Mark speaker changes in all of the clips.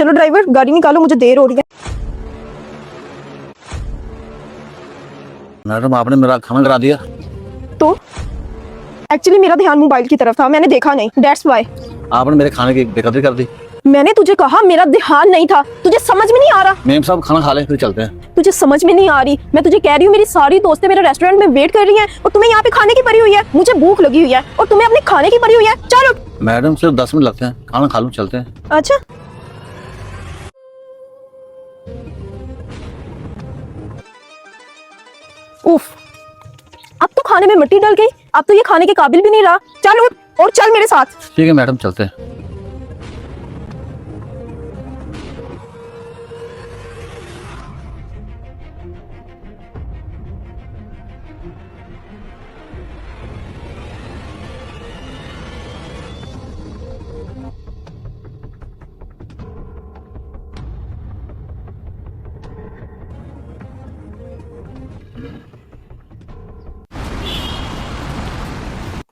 Speaker 1: चलो ड्राइवर गाड़ी निकालो, मुझे देर हो रही है।
Speaker 2: मैडम आपने मेरा खाना करा दिया।
Speaker 1: तो एक्चुअली मेरा ध्यान मोबाइल की तरफ था, मैंने देखा नहीं, दैट्स व्हाई।
Speaker 2: आपने मेरे खाने की बेकदरी कर दी।
Speaker 1: मैंने तुझे कहा मेरा ध्यान नहीं था, तुझे समझ में नहीं आ रहा।
Speaker 2: मेम साहब खाना खा ले फिर चलते हैं।
Speaker 1: तुझे समझ में नहीं आ रही, मैं तुझे कह रही हूँ मेरी सारी दोस्तें मेरे रेस्टोरेंट में वेट कर रही हैं और तुम्हें यहाँ पे खाने की पड़ी हुई है। मुझे भूख लगी हुई है और तुम्हें अपने खाने की पड़ी हुई है। चलो
Speaker 2: मैडम सिर्फ 10 मिनट लगते हैं, खाना खा लूँ चलते हैं।
Speaker 1: अच्छा उफ, अब तो खाने में मिट्टी डल गई, अब तो ये खाने के काबिल भी नहीं रहा। चल उठ और चल मेरे साथ।
Speaker 2: ठीक है मैडम चलते हैं।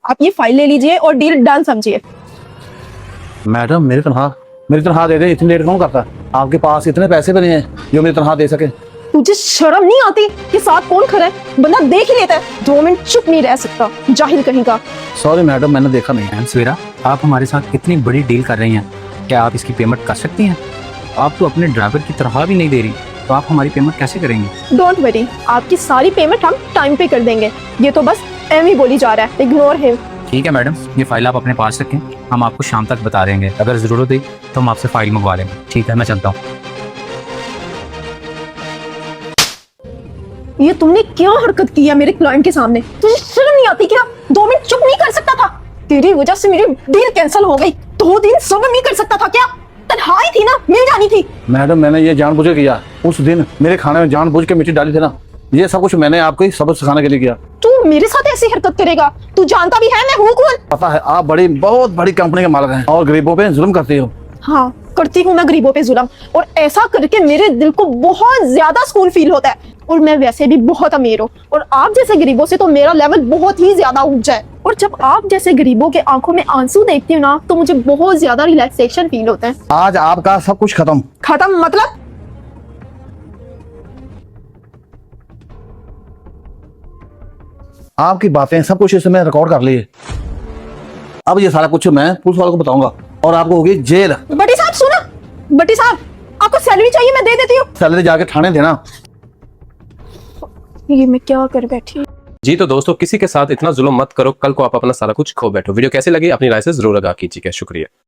Speaker 1: आप ये फाइल ले लीजिए और डील डन समझिए।
Speaker 2: मैडम मेरी तनख्वाह दे दे, इतनी लेट कौन करता है? आपके पास इतने पैसे भी नहीं है जो मेरी तनख्वाह दे सके।
Speaker 1: तुझे शर्म नहीं आती कि साथ कौन खड़ा है? बंदा देख ही लेता है, 2 मिनट चुप नहीं रह सकता, जाहिल कहीं का।
Speaker 2: सॉरी मैडम मैंने देखा नहीं है।
Speaker 3: मैम सवेरा, आप हमारे साथ इतनी बड़ी डील कर रही हैं, क्या आप इसकी पेमेंट कर सकती हैं? आप तो अपने ड्राइवर की तनख्वाह भी नहीं दे रही, तो आप हमारी पेमेंट कैसे करेंगे?
Speaker 1: डोंट वरी, आपकी सारी पेमेंट हम टाइम पे कर देंगे। ये तो बस एम ही बोली जा रहा है, इग्नोर हिम।
Speaker 3: ठीक है मैडम, ये फाइल आप अपने पास रखें, हम आपको शाम तक बता देंगे। अगर ज़रूरत हुई तो हम आपसे फाइल मंगवा लेंगे। ठीक है, मैं चलता हूँ।
Speaker 1: ये तुमने क्या हरकत की है मेरे क्लाइंट के सामने? तुझे शर्म नहीं आती क्या? 2 मिनट चुप नहीं कर सकता था? तेरी वजह से मेरी डील कैंसिल हो गई। 2 दिन सब्र नहीं कर सकता था क्या? तन्हाई थी ना, मिल जानी थी।
Speaker 2: मैडम मैंने ये जानबूझ के किया। उस दिन मेरे खाने में जानबूझ के मिट्टी डाली थी ना, ये सब कुछ मैंने आपको ही सबक सिखाने के लिए किया।
Speaker 1: तू मेरे साथ ऐसी हरकत करेगा? तू जानता भी है मैं हूँ कौन?
Speaker 2: पता है आप बहुत बड़ी कंपनी के मालिक हैं और गरीबों पे जुल्म करती हो।
Speaker 1: हाँ करती हूँ मैं गरीबों पे जुल्म, और ऐसा करके मेरे दिल को बहुत ज्यादा सुकून फील होता है। और मैं वैसे भी बहुत अमीर हूँ और आप जैसे गरीबों से तो मेरा लेवल बहुत ही ज्यादा ऊंचा है। और जब आप जैसे गरीबों के आंखों में आंसू देखती हूँ ना, तो मुझे बहुत ज्यादा रिलैक्सेशन फील होता है।
Speaker 2: आज आपका सब कुछ खत्म।
Speaker 1: खत्म मतलब?
Speaker 2: आपकी बातें सब कुछ इसमें रिकॉर्ड कर लिए। अब ये सारा कुछ मैं पुलिस वालों को बताऊंगा और आपको होगी जेल।
Speaker 1: बटी साहब सुनो, बटी साहब आपको सैलरी चाहिए, मैं दे देती हूँ।
Speaker 2: सैलरी जाके थाने देना।
Speaker 1: ये मैं क्या कर बैठी?
Speaker 4: जी तो दोस्तों, किसी के साथ इतना जुल्म मत करो, कल को आप अपना सारा कुछ खो बैठो। वीडियो कैसे लगी अपनी राय से जरूर आगाह कीजिएगा। शुक्रिया।